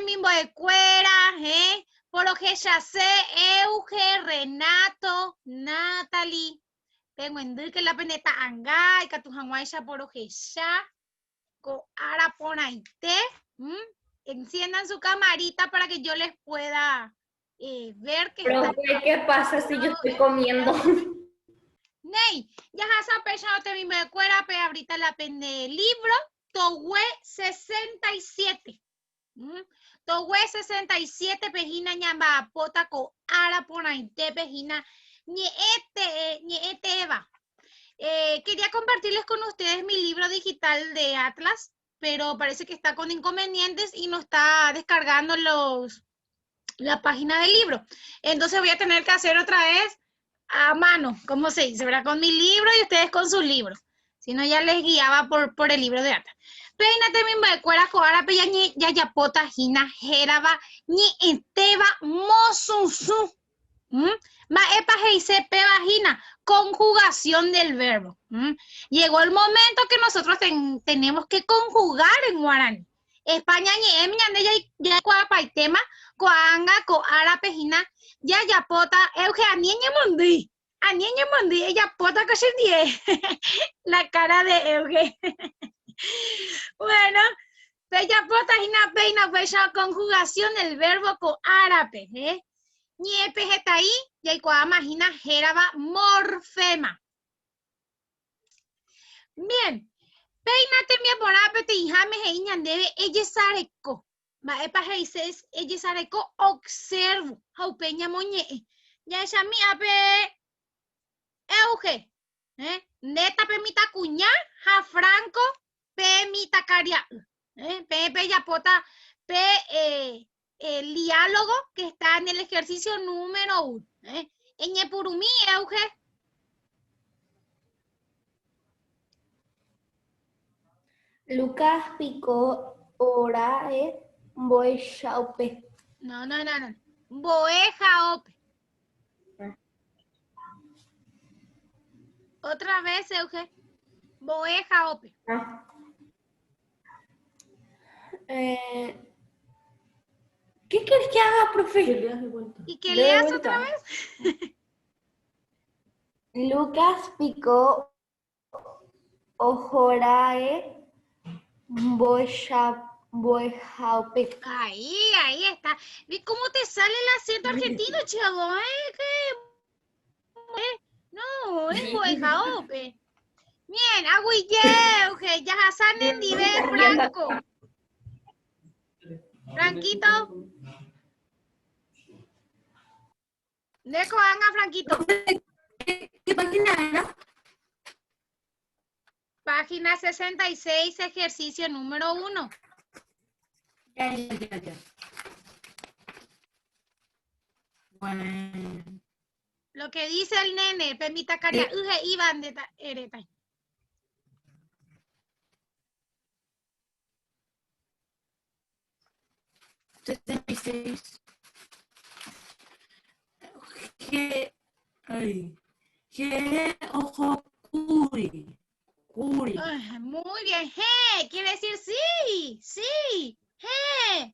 mismo de cuera, por oje ya sé, Euge, Renato, Natalie, tengo en que la peneta anga, y que tu ya por oje ya, co ara ponaite, enciendan su camarita para que yo les pueda ver que Pero, está. ¿qué pasa si yo estoy comiendo? Ney, ya has apechado te mismo de cuera, pero ahorita la pende libro, Towe 67. Towe 67 pejina ñamba pota ko ara ponaite pejina ni este Eva. Quería compartirles con ustedes mi libro digital de Atlas, pero parece que está con inconvenientes y no está descargando la página del libro. Entonces voy a tener que hacer otra vez a mano, como se dice, ¿verdad? Con mi libro y ustedes con sus libros. Si no, ya les guiaba por el libro de Atlas. Peínate mismo de cuera, joara, peya, ni yayapota, jina, jeraba, ni enteba, mosusu. Ma epa heisepe vagina, conjugación del verbo. Llegó el momento que nosotros tenemos que conjugar en guaraní. España ni emiñande ya cuapa y tema, coanga, coara pejina, ya yapota, euge anieñe mundi. Anieñe mundi, ella pota que se die. La cara de Euge. Bueno, bella pota jina peina, bella conjugación del verbo coárape, Niepe está ahí, y hay cuadra imagina jeraba morfema. Bien, peínate mi aporape te hijame e iñandebe ella sareco. Va epa heises ella sareco observo. Jaupeña moñe. Ya esa mi ape euge. Neta pe mita cuña, ja franco, pe mita caria. Pe ya pota, pe el diálogo que está en el ejercicio número 1. En Purumí, Euge. Lucas picó hora boechaupe. No. Boeja ope. Otra vez, Euge. Boeja ope. ¿Qué quieres que haga, profe? Que leas de vuelta. ¿Y que leas otra vez? Lucas picó ojorae boejaupe. Ahí está. ¿Y cómo te sale el acento argentino, chavo? No, es boeja ope. Bien, agüille, Euge. Ya Hassan en Dive, Franco. Franquito. Deco anga, Franquito. ¿Qué página era? Página 66, ejercicio número 1. Ya. Bueno. Lo que dice el nene, permita caria, uge iban de ereta. Que ojo curi. Muy bien, he, quiere decir sí, he,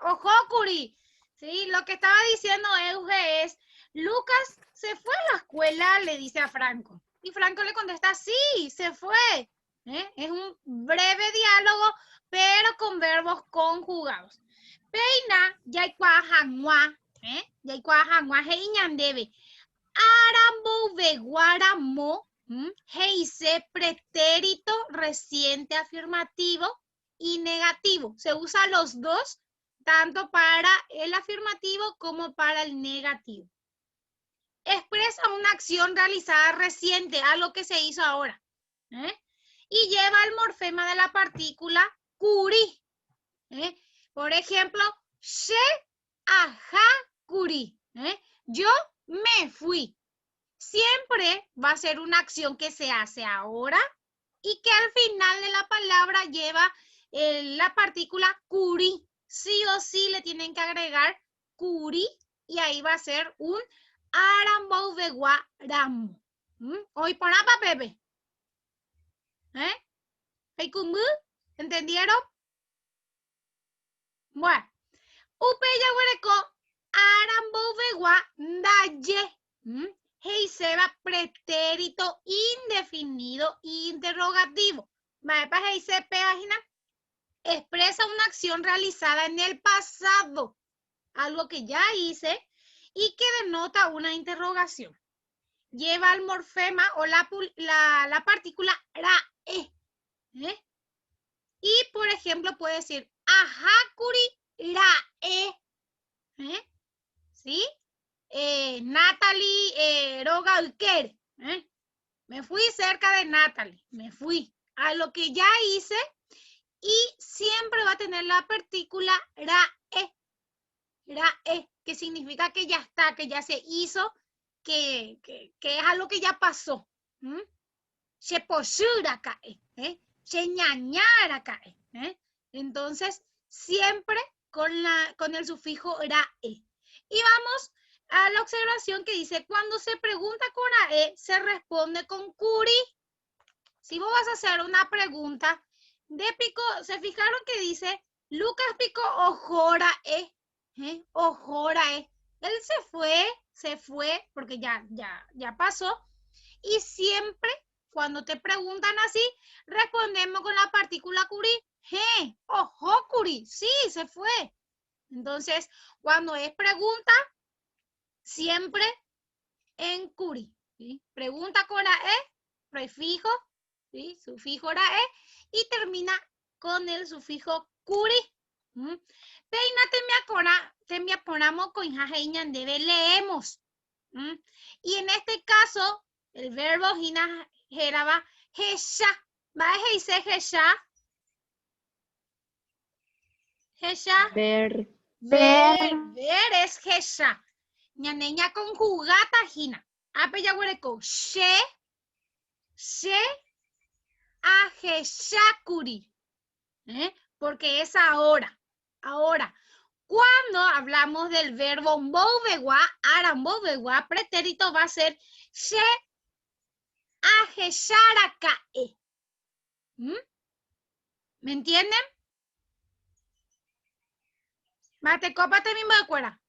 ojokuri. Sí, lo que estaba diciendo Euge es, Lucas se fue a la escuela, le dice a Franco. Y Franco le contesta, sí, se fue. Es un breve diálogo, pero con verbos conjugados. Peina, yaikuajangua, yaikuajangua, he iñandebe. Arambo veguaramo. Heise, pretérito reciente afirmativo y negativo. Se usa los dos, tanto para el afirmativo como para el negativo. Expresa una acción realizada reciente, algo que se hizo ahora. Y lleva el morfema de la partícula curi. Por ejemplo, she, aja, curi. Yo me fui. Siempre va a ser una acción que se hace ahora y que al final de la palabra lleva la partícula curi. Sí o sí le tienen que agregar curi y ahí va a ser un aramboveguaramo. Hoy por apa, Pepe. ¿Entendieron? Bueno, Upeya huereco, arambo begua, daye. Hei seba pretérito indefinido interrogativo. Maepa hei se página. Expresa una acción realizada en el pasado. Algo que ya hice y que denota una interrogación. Lleva el morfema o la partícula rae. Y, por ejemplo, puede decir ahakuri rae. ¿Sí? Natalie roga uker. Me fui cerca de Natalie. Me fui a lo que ya hice y siempre va a tener la partícula rae. Rae, que significa que ya está, que ya se hizo, que es algo que ya pasó. Se posura cae, se ñañara cae. Entonces, siempre con el sufijo rae. Y vamos a la observación que dice, cuando se pregunta con rae, se responde con curi. Si vos vas a hacer una pregunta de pico, ¿se fijaron que dice, Lucas pico ojora ojora Él se fue, porque ya pasó. Y siempre, cuando te preguntan así, respondemos con la partícula curi. Ojo curi, sí, se fue. Entonces, cuando es pregunta, siempre en curi. ¿Sí? Pregunta con la prefijo, ¿sí? Sufijo rae, y termina con el sufijo curi. Peina te ponamos con debe leemos. Y en este caso, el verbo hina geraba gesha. ¿Va a decir gesha? Gesha. Ver. Ver es gesha. Ñaneña conjugata hina. Apeya huereco. She a geshakuri. Porque es ahora. Ahora, cuando hablamos del verbo mbovegua, arambovegua, pretérito va a ser she a gesharakae. ¿Me entienden? Mate copa te mismo de cuera.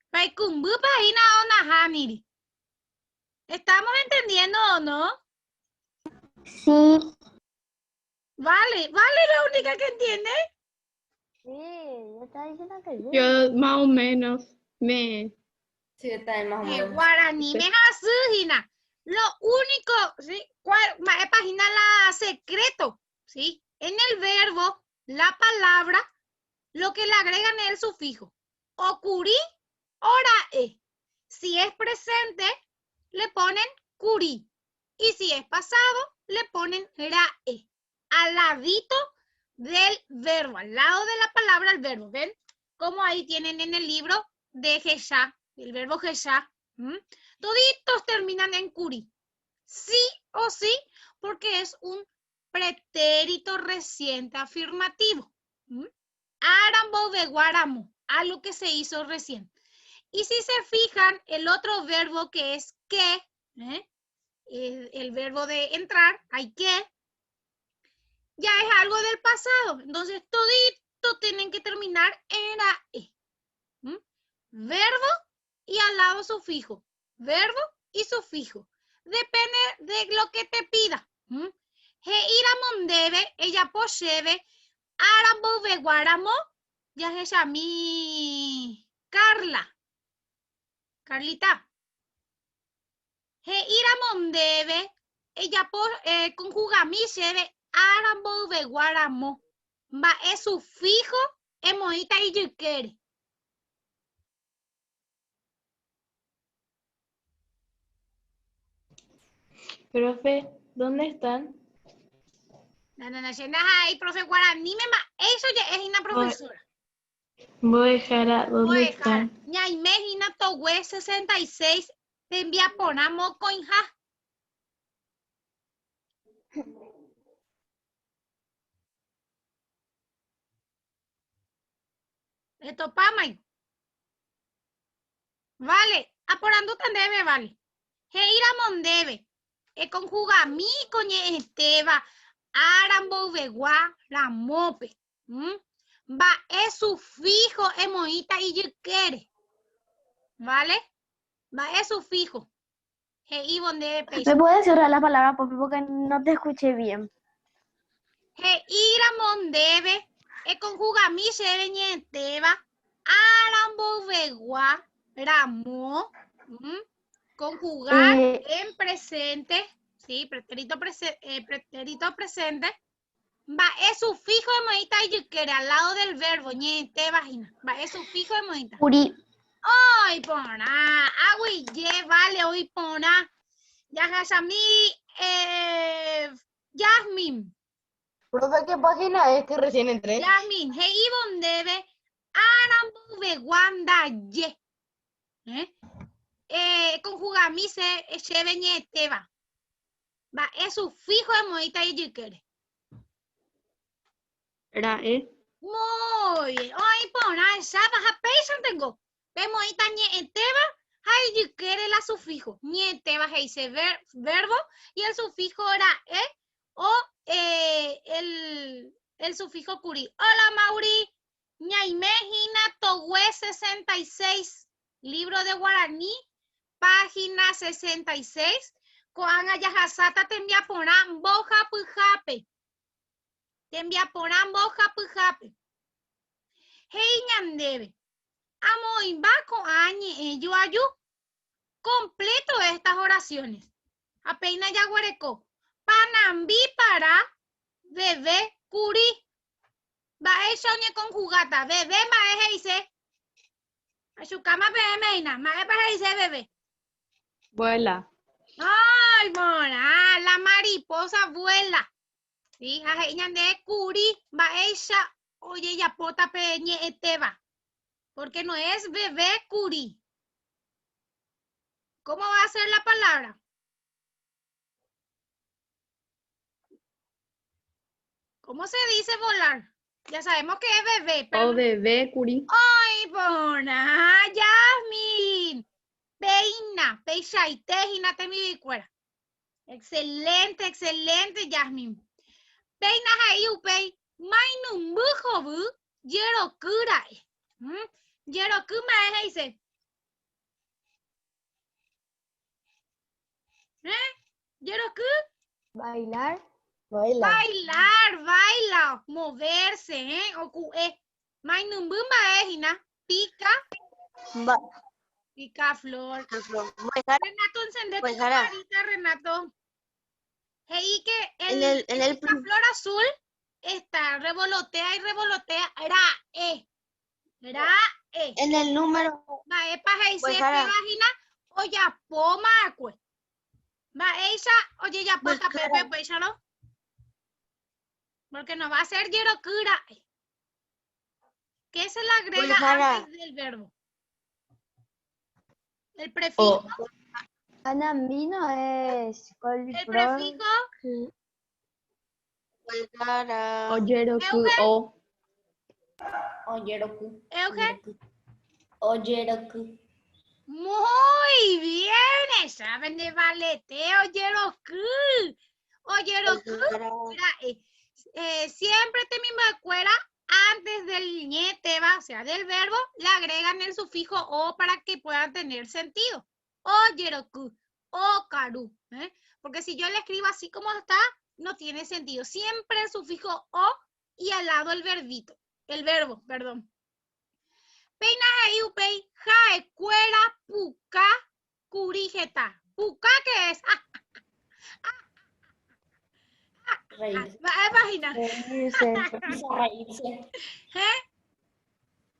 Paikumbu pahina ona haniri. ¿Estamos entendiendo o no? Sí. Vale, la única que entiende. Sí, yo estaba diciendo que sí. Yo más o menos me... Sí, yo también más o menos. Guaraní me hina. Lo único, ¿sí? Página la secreto, ¿sí? En el verbo, la palabra, lo que le agregan es el sufijo. Ocurrí, orae. Si es presente, le ponen curi. Y si es pasado, le ponen rae. Al ladito del verbo, al lado de la palabra, el verbo. ¿Ven? Como ahí tienen en el libro de Gesha, el verbo Gesha. Toditos terminan en curi. Sí o sí, porque es un pretérito reciente afirmativo. Arambo de guaramo, algo que se hizo recién. Y si se fijan, el otro verbo que es que, el verbo de entrar, hay que, ya es algo del pasado. Entonces, todito tienen que terminar en AE. Verbo y al lado sufijo. Verbo y sufijo. Depende de lo que te pida. Heiramon debe, ella posee, arambo de guaramo, ya es a mi Carla. Carlita. Heiramon debe, ella conjuga mi sebe, arambo de guaramo. Va es sufijo, emoita y yuquere. Profe, ¿dónde están? No, ahí, profe Guaraní, eso ya es una profesora. Voy a ¿dónde están? Ña imagina Togüe 66, te envía ponamo coinja. Esto pamay. Vale, aporando tan debe, vale. Heira mondebe. E conjuga mi coñe esteba. Arambo vegua la mope. va es sufijo emoita y quiere. ¿Vale? Va es sufijo. Y donde ¿Me puedes cerrar la palabra, por favor, porque no te escuché bien? ira mondebe e conjuga mi se teba arambo vegua ramo conjugar en presente, ¿sí? Pretérito presente. Va es sufijo de monita y quiere al lado del verbo ñete vagina. Va es sufijo de monita. Curi. Hoy pona, agui ye vale hoy pona. Ya hasami Yasmin. Profe, ¿qué página es que recién entré? Yasmin, he ibon debe arambu vegwanda ye. Conjuga mi se ñete va. Va es sufijo de monita y quiere. Era Muy bien. Hoy pona esa baja peso tengo. Vemos esta ñeteba, hay quiere la sufijo. Ñeteba dice verbo y el sufijo era o el sufijo curi. Hola Mauri. Ñaimejina Togüe 66. Libro de Guaraní, página 66. Coanga Yajasata te envía por boja pujape. Te envía por boja pujape. Hey ñandebe. Amo imbaco añe yo ayu. Completo estas oraciones. Apeina yaguareco. Panambi para bebé curi. Va eso ñe conjugata. Bebé mae dice. A su cama bebé meina. Mae para dice bebé. vuela. Ay, mona. La mariposa vuela. Sí, de curi. Va ella. Oye, ya pota peñe eteba. Porque no es bebé curi. ¿Cómo va a ser la palabra? ¿Cómo se dice volar? Ya sabemos que es bebé. Pero... O bebé, curi. ¡Ay, bona! ¡Yasmin! Peina, peisa y tejina te mi bicuera. Excelente, excelente, Yasmin. Peina ahí, upei. Mainum bujobu. Yero kurai. Yero kuma dice. Yeroku. Bailar. Bailar, baila, moverse, Mainumbumba hina, pica. Pica flor. Renato, encende tu camarita, Renato. Hey, que el pica flor azul está, revolotea y revolotea. Era En el número. Va, epa, se página, o ya poma, pues. Va, ella, oye, ya pota, pepe, pues, ya no. Porque no va a ser yerokura. ¿Qué se le agrega antes del verbo? El prefijo. Anambino es. El prefijo. Oyeroku o. Oyeroku. Eugen. Oyeroku. Muy bien. Saben de baleteo. Yeroku. Oyeroku. Siempre te mismo escuela. Antes del ñeteba, o sea, del verbo, le agregan el sufijo o para que pueda tener sentido. O yeroku, o karu. Porque si yo le escribo así como está, no tiene sentido. Siempre el sufijo o y al lado el verbito. El verbo, perdón. Peina ahí upei, jae, cuera, puca, curijeta. ¿Puca qué es? Imagina.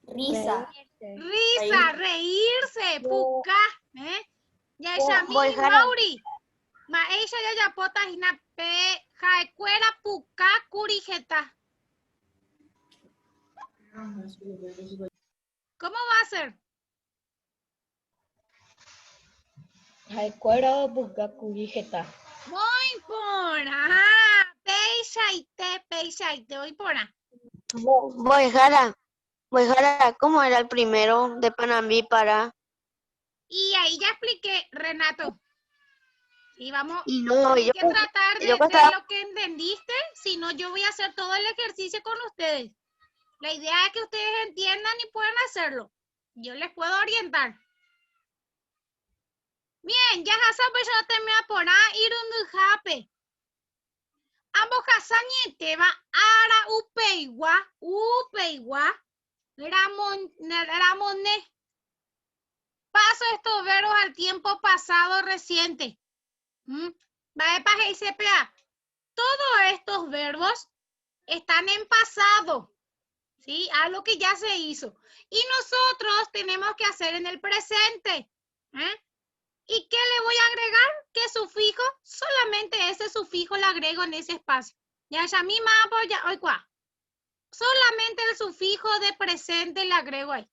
Risa, reírse, puca. Ya ella mi Mauri. Ma ella ya pota hina pe jaecuera puca curijeta. ¿Cómo va a ser? Jaecuera puca curijeta. Muy pona. Peixaite, voy pona. Boijara, ¿cómo era el primero de Panambi para? Y ahí ya expliqué, Renato. Y vamos No, hay que tratar de lo que entendiste, si no yo voy a hacer todo el ejercicio con ustedes. La idea es que ustedes entiendan y puedan hacerlo. Yo les puedo orientar. Bien, ya hasa pues yo te me apora irundu jape. Ambos hasanye te va ara upeiwa, ramone. Paso estos verbos al tiempo pasado reciente. Todos estos verbos están en pasado, ¿sí? Algo que ya se hizo. Y nosotros tenemos que hacer en el presente. ¿Y qué le voy a agregar? ¿Qué sufijo? Solamente ese sufijo le agrego en ese espacio. Ya misma ya hoy cuá. Solamente el sufijo de presente le agrego ahí.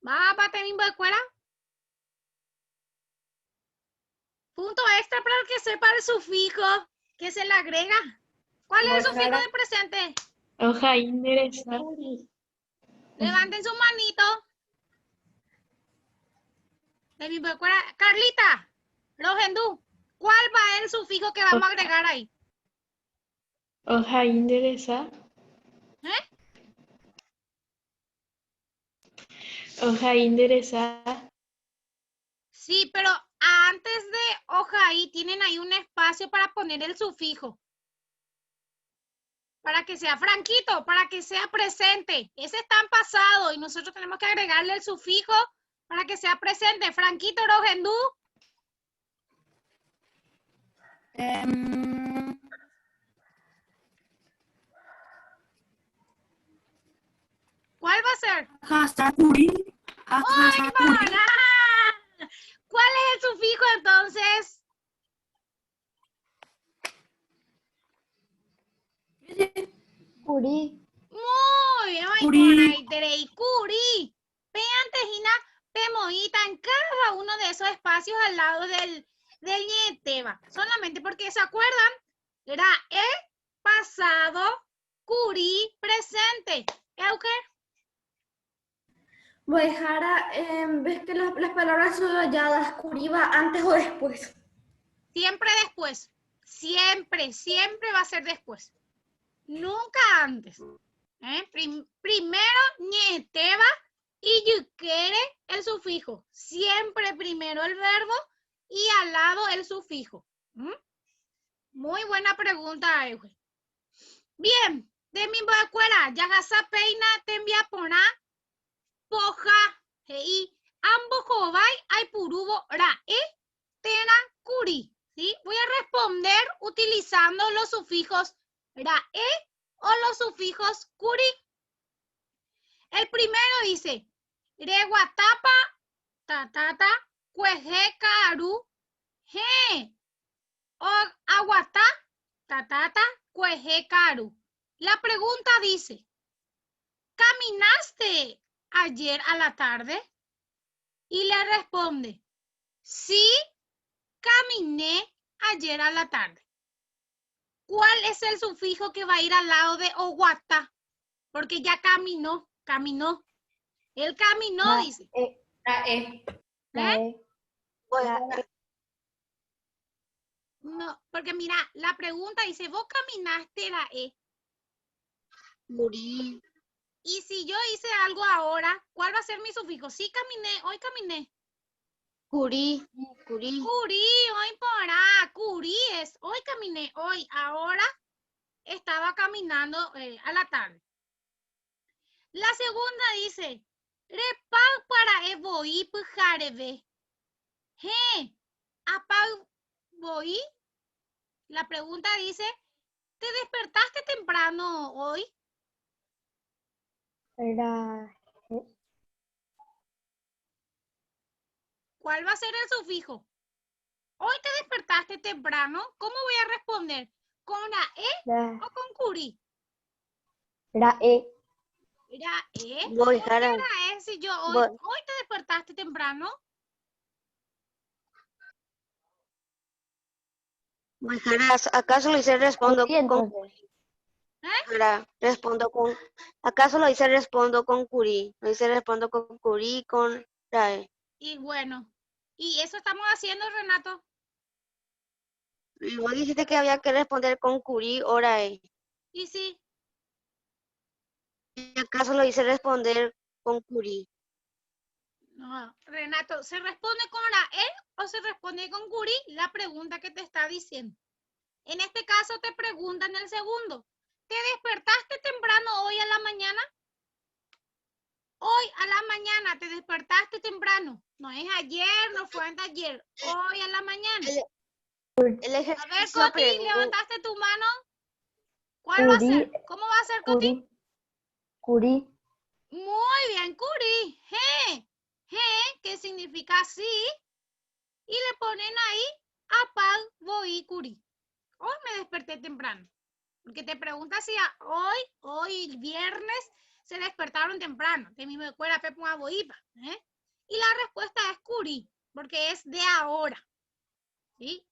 ¿Va para tener de escuela? Punto extra para el que sepa el sufijo que se le agrega. ¿Cuál es el sufijo de presente? Hoja interesar. Levanten su manito. De mi escuela. Carlita, Rogendú, ¿cuál va el sufijo que vamos a agregar ahí? Hoja interesar. Hoja interesar. Sí, pero antes de hoja ahí, tienen ahí un espacio para poner el sufijo. Para que sea franquito, para que sea presente. Ese está en pasado y nosotros tenemos que agregarle el sufijo para que sea presente. Franquito, Rogendú. ¿Cuál va a ser? Hasakuri. ¡Ay, para! ¿Cuál es el sufijo entonces? Curi. Muy bien, Curi. curi. Vean, Tejina, pemoita en cada uno de esos espacios al lado del ñeteba. Solamente porque se acuerdan, era el pasado, curi, presente. ¿Euker? Pues ahora, ves que las palabras subrayadas, Curi va antes o después. Siempre después. Siempre, siempre va a ser después. Nunca antes. Primero, ñeteba y yukere el sufijo. Siempre primero el verbo y al lado el sufijo. Muy buena pregunta, Euge. Bien, de mi escuela, ya gasa peina te envía pona poja hei ambos jovai hay purubo ra tena curi. ¿Sí? Voy a responder utilizando los sufijos ra o los sufijos curi. El primero dice, reguatapa, tatata, cueje caru, he, o aguatá, tatata, cueje caru. La pregunta dice, ¿caminaste ayer a la tarde? Y le responde, sí, caminé ayer a la tarde. ¿Cuál es el sufijo que va a ir al lado de oguata? Porque ya caminó. Él caminó, dice. No, porque mira, la pregunta dice, ¿vos caminaste la Curi. Y si yo hice algo ahora, ¿cuál va a ser mi sufijo? Sí, caminé, hoy caminé. Curi. Curi, hoy porá, curi es, hoy caminé, hoy, ahora estaba caminando a la tarde. La segunda dice, repa para evoí pujareve. He, apa voy. La pregunta dice, ¿te despertaste temprano hoy? ¿Cuál va a ser el sufijo? Hoy te despertaste temprano. ¿Cómo voy a responder? ¿Con la o con curi? Ra e. ¿Era Voy, ¿Por qué Jara. era si yo hoy, Voy. hoy te despertaste temprano? Voy, Jara. ¿Acaso lo hice respondo con Jara? Respondo con. ¿Acaso lo hice respondo con Curi? Lo hice respondo con Curi con Rae. Y bueno, ¿y eso estamos haciendo, Renato? Y vos dijiste que había que responder con Curi o Rae. Y sí, ¿Acaso lo hice responder con curi? No, Renato, ¿se responde con la E o se responde con curi? La pregunta que te está diciendo. En este caso te preguntan el segundo. ¿Te despertaste temprano hoy a la mañana? Hoy a la mañana te despertaste temprano. No es ayer, no fue antes de ayer. Hoy a la mañana. El A ver, ejercicio Coti, pregunta. levantaste tu mano. ¿Cuál va a ser? ¿Cómo va a ser, Coti? Curi. Muy bien, curi. Que significa sí. Y le ponen ahí apag, voy, curi. Hoy me desperté temprano. Porque te pregunta si hoy viernes se despertaron temprano. De mi escuela Pepo a Boipa. Y la respuesta es curi, porque es de ahora. ¿Sí?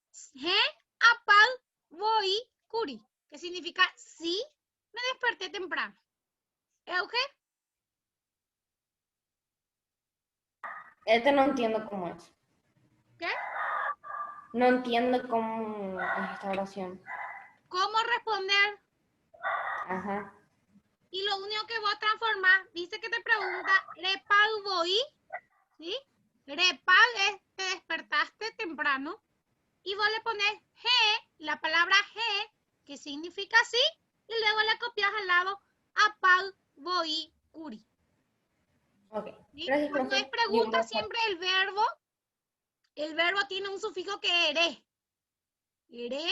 Apag, voy, curi. Que significa sí, me desperté temprano. ¿Euge? Este no entiendo cómo es. ¿Qué? No entiendo cómo es esta oración. ¿Cómo responder? Ajá. Y lo único que vos transformás, dice que te pregunta, repag voy, ¿sí? Repag es te despertaste temprano y vos le pones la palabra que significa sí, y luego le copias al lado apag voy curi. Ok. ¿Sí? Gracias, Cuando hay profe. pregunta, siempre el verbo tiene un sufijo que ere. Ere,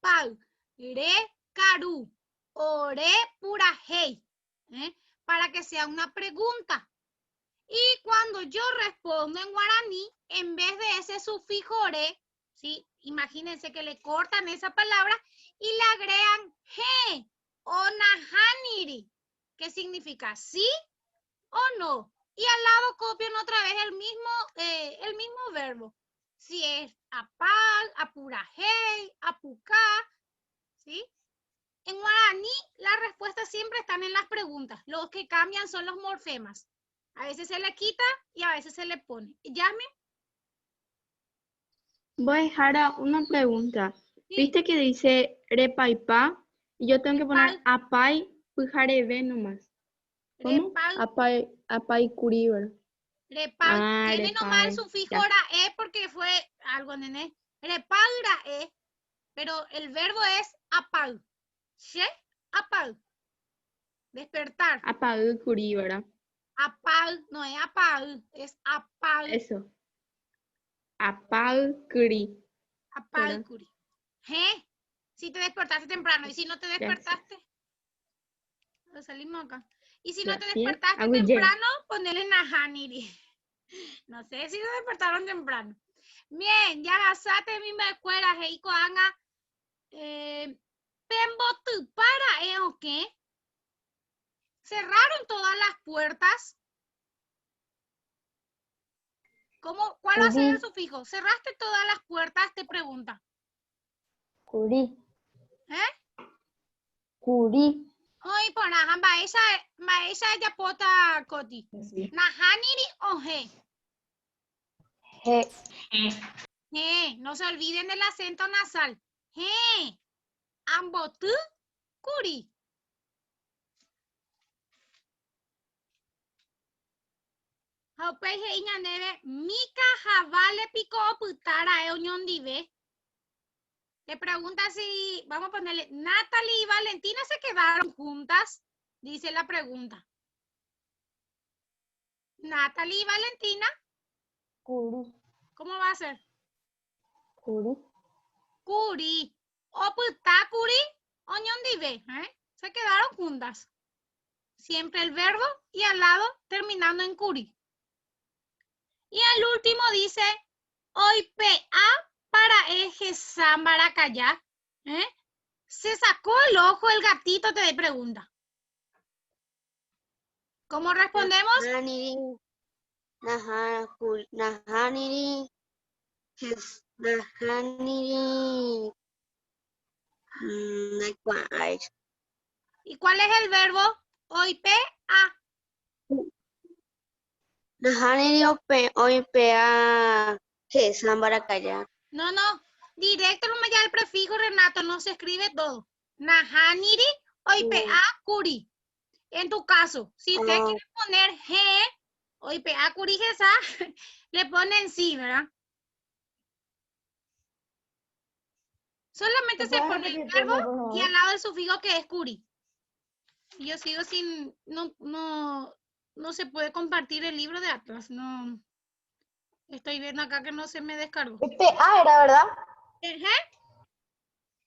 pag, ere, caru, ore, pura hey. Para que sea una pregunta. Y cuando yo respondo en guaraní, en vez de ese sufijo ore, ¿sí? Imagínense que le cortan esa palabra y le agregan he o nahaniri, que significa sí o no. Y al lado copian otra vez el mismo verbo. Si es apag, apurajei, apucá, ¿sí? En guaraní, las respuestas siempre están en las preguntas. Los que cambian son los morfemas. A veces se le quita y a veces se le pone. Yasmin. Voy, Jara, una pregunta. Sí. ¿Viste que dice repaipa? Y yo tengo que poner Repal. apai pujarebe nomás. ¿Cómo? Repal. Apai curiber. Repal. Tiene nomás el repal. sufijo Ya. ra porque fue algo, nene. Repal ra pero el verbo es apal. ¿Sí? Apal. Despertar. Apai curiber. Apal, no es apal, es apal. Eso. Apai curi. Apal curi. Si te despertaste temprano y si no te despertaste, lo salimos acá. Y si no te despertaste temprano, ponele nahaniri. No sé si se despertaron temprano. Bien, ya gasate mi escuela, Heiko Anga. Pembo tu para, ¿o qué? ¿Cerraron todas las puertas? ¿Cuál va a ser el sufijo? ¿Cerraste todas las puertas? Te pregunta. Curi. Curi. Hoy por maesha ella pota coti. Nahaniri o no se olviden del acento nasal. Ambotu curi. Mika javale pico putara dive. Te pregunta si, vamos a ponerle, Natalie y Valentina se quedaron juntas, dice la pregunta. Natalie y Valentina. Curi. ¿Cómo va a ser? Curi. Curi. O puta curi o ñondive. Se quedaron juntas. Siempre el verbo y al lado terminando en curi. Y el último dice, hoy PA para eje sambaracaya. Se sacó el ojo el gatito, te pregunta. ¿Cómo respondemos? Nahaniri. ¿Y cuál es el verbo? Hoy PA. Nahaniri hoy pea que sambaracaya. No. Directo nomás ya el prefijo, Renato, no se escribe todo. Nahaniri, hoy PA, curi. En tu caso, si usted Ah. quiere poner G, o IPA curigesa, le ponen sí, ¿verdad? Solamente se pone el verbo y al lado del sufijo que es curi. Y yo sigo sin, no se puede compartir el libro de Atlas, no. Estoy viendo acá que no se me descargó. IPA era, ¿verdad? ¿Eh?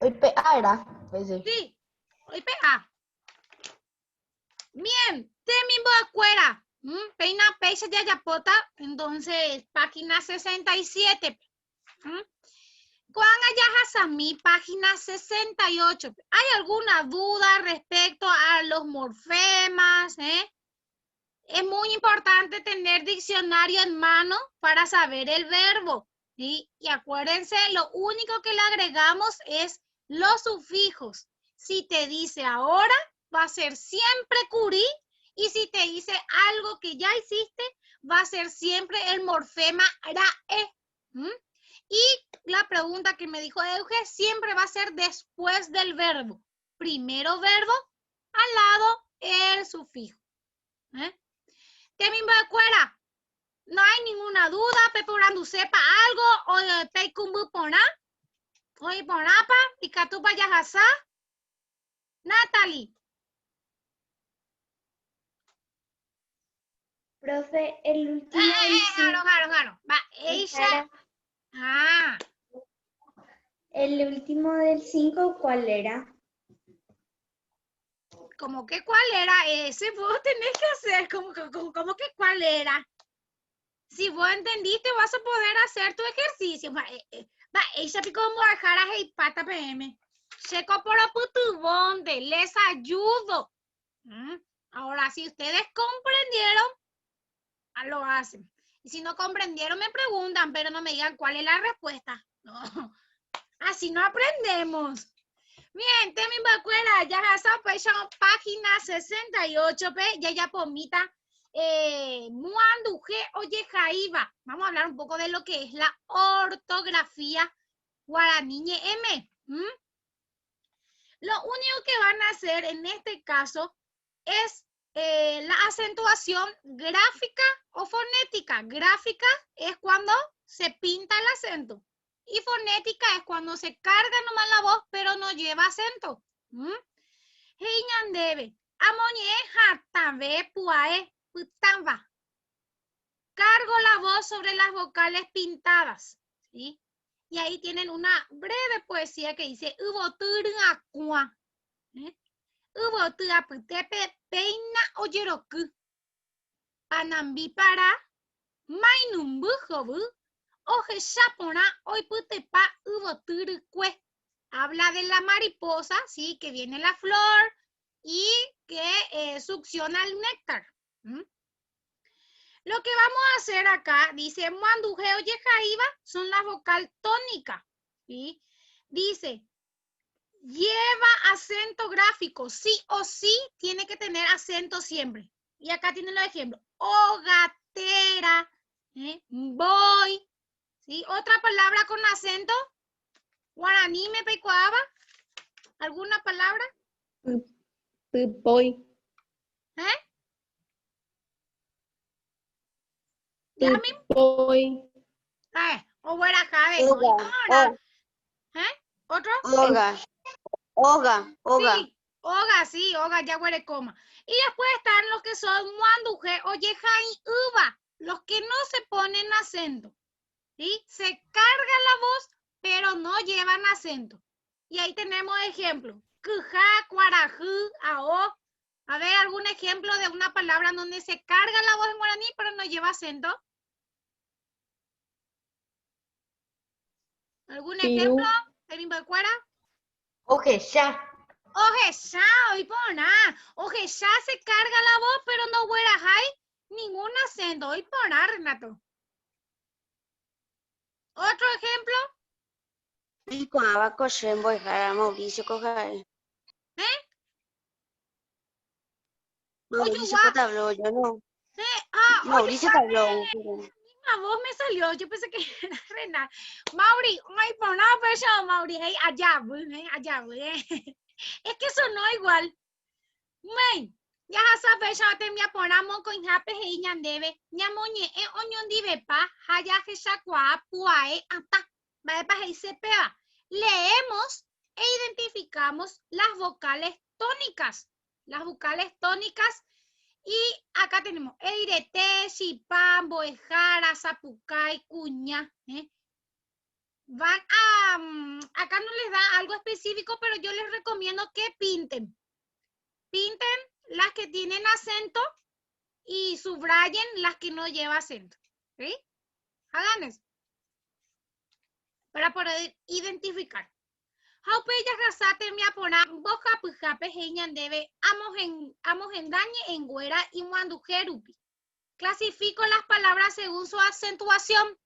IPA era. Pues sí. Sí, IPA. Bien, mismo escuela. Peina peixe de Ayapota, entonces, página 67. Juan Ayajasami, página 68. ¿Hay alguna duda respecto a los morfemas? Es muy importante tener diccionario en mano para saber el verbo. ¿Sí? Y acuérdense, lo único que le agregamos es los sufijos. Si te dice ahora, va a ser siempre curí. Y si te dice algo que ya hiciste, va a ser siempre el morfema rae. Y la pregunta que me dijo Euge siempre va a ser después del verbo. Primero verbo, al lado el sufijo. ¿Qué mismo escuela? No hay ninguna duda, Pepe Urandu sepa algo, o Peikumbu Pona, o Iponapa, y Katupa Yajasa. Natalie. Profe, el último del Jaro. Va, ella. Ah. El último del 5, ¿cuál era? ¿Cómo que cuál era ese? Vos tenés que hacer, ¿cómo que cuál era? Si vos entendiste, vas a poder hacer tu ejercicio. Va, ella pico morjara y pata PM. Checo por bonde, les ayudo. Ahora, si ustedes comprendieron, lo hacen. Y si no comprendieron, me preguntan, pero no me digan cuál es la respuesta. No. Así no aprendemos. Bien, te misma escuela, ya página 68, ya pomita. Muanduje oye jaiba. Vamos a hablar un poco de lo que es la ortografía guaraní M. Lo único que van a hacer en este caso es la acentuación gráfica o fonética. Gráfica es cuando se pinta el acento. Y fonética es cuando se carga nomás la voz, pero no lleva acento. Debe. Cargo la voz sobre las vocales pintadas. ¿Sí? Y ahí tienen una breve poesía que dice peina oyeroku. Panambi para mainumbu jobu. Oje shapona hoy putepa uboturque. Habla de la mariposa, sí, que viene la flor y que succiona el néctar. Lo que vamos a hacer acá, dice muandujeo yejaiba, son las vocal tónica. ¿Sí? Dice, lleva acento gráfico, sí o sí tiene que tener acento siempre. Y acá tienen los ejemplos. Ogatera, voy. ¿Sí? Otra palabra con acento. Guaraní me pecoaba. ¿Alguna palabra? Voy. Voy. O fuera cabe. ¿Otro? Oga. Sí, oga, ya huele coma. Y después están los que son muanduje, oyeja y uva. Los que no se ponen acento. ¿Sí? Se carga la voz, pero no llevan acento. Y ahí tenemos ejemplos. Kuja, cuarajú, ao. A ver, algún ejemplo de una palabra donde se carga la voz en guaraní, pero no lleva acento. ¿Algún ejemplo? ¿De mi cuara? Ojesha. Ojesha, hoy pona. Ojesha se carga la voz, pero no huera hay ningún acento. Hoy pona, Renato. ¿Otro ejemplo? Mauricio Cojae. Mauricio te habló, yo no. Mauricio te habló. A vos me salió, yo pensé que era Renato. Mauri, ay, por no, pero Mauri, hey, allá, Es que sonó igual. Ya sabe ya te me ponamos con jape y ñandebe. Ñamoñe e oñondive pa haya heshakwa puae ata. Va pa sepea. Leemos e identificamos las vocales tónicas. Las vocales tónicas. Y acá tenemos eirete, shipán, boejara, zapucay, cuña. Van a, acá no les da algo específico, pero yo les recomiendo que pinten. Pinten las que tienen acento y subrayen las que no llevan acento. ¿Sí? Hagan eso. Para poder identificar. Haupeya gasate mi apona boja pujape heñan debe amos en dañe en güera y muandujerupi. Clasifico las palabras según su acentuación.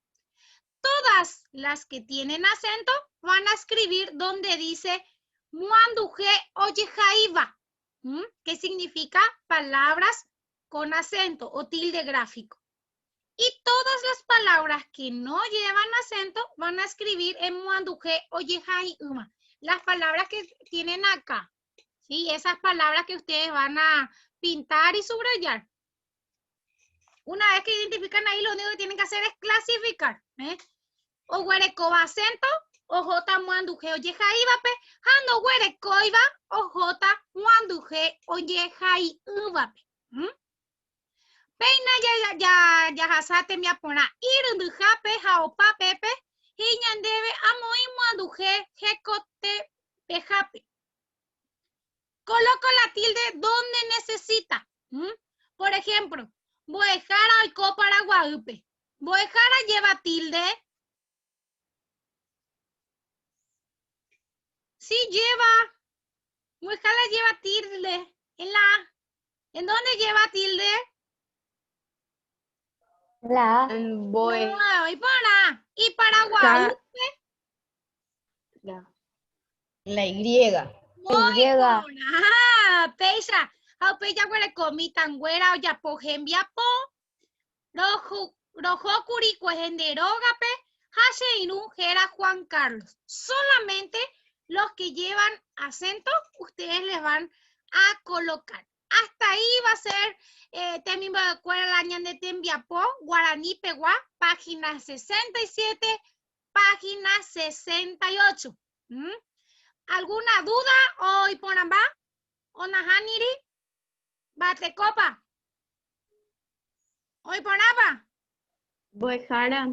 Todas las que tienen acento van a escribir donde dice muanduje oye jaiba, que significa palabras con acento o tilde gráfico. Y todas las palabras que no llevan acento van a escribir en muanduje oye jaiba. Las palabras que tienen acá, ¿sí? Esas palabras que ustedes van a pintar y subrayar. Una vez que identifican ahí, lo único que tienen que hacer es clasificar. O huerecoba acento, o jota muanduje oye jaibape, hando huerecoiba, o jota muanduje oye jaibape. Peina ya hasate mi apona, irundujape, jaopa pepe, hiñandebe amoi muanduje jecote pejape. Coloco la tilde donde necesita. Por ejemplo, boejara oiko paraguaupe. Boejara lleva tilde. Sí lleva. Boejara lleva tilde. ¿En dónde lleva tilde? En boy. No, y paraguaupe. La Y. Muy buena. Ah, peisa. Haupeya huele comitan güera o ya po gembiapo. Rojo curico es en derogape. Hasheinu Jera Juan Carlos. Solamente los que llevan acento, ustedes les van a colocar. Hasta ahí va a ser Temimbo de Cuela de Tembiapó, Guaraní Peguá, página 67, página 68. ¿Alguna duda hoy por ambas? ¿Onahaniri? ¿Bate copa? ¿Hoy por ambas? Boejara.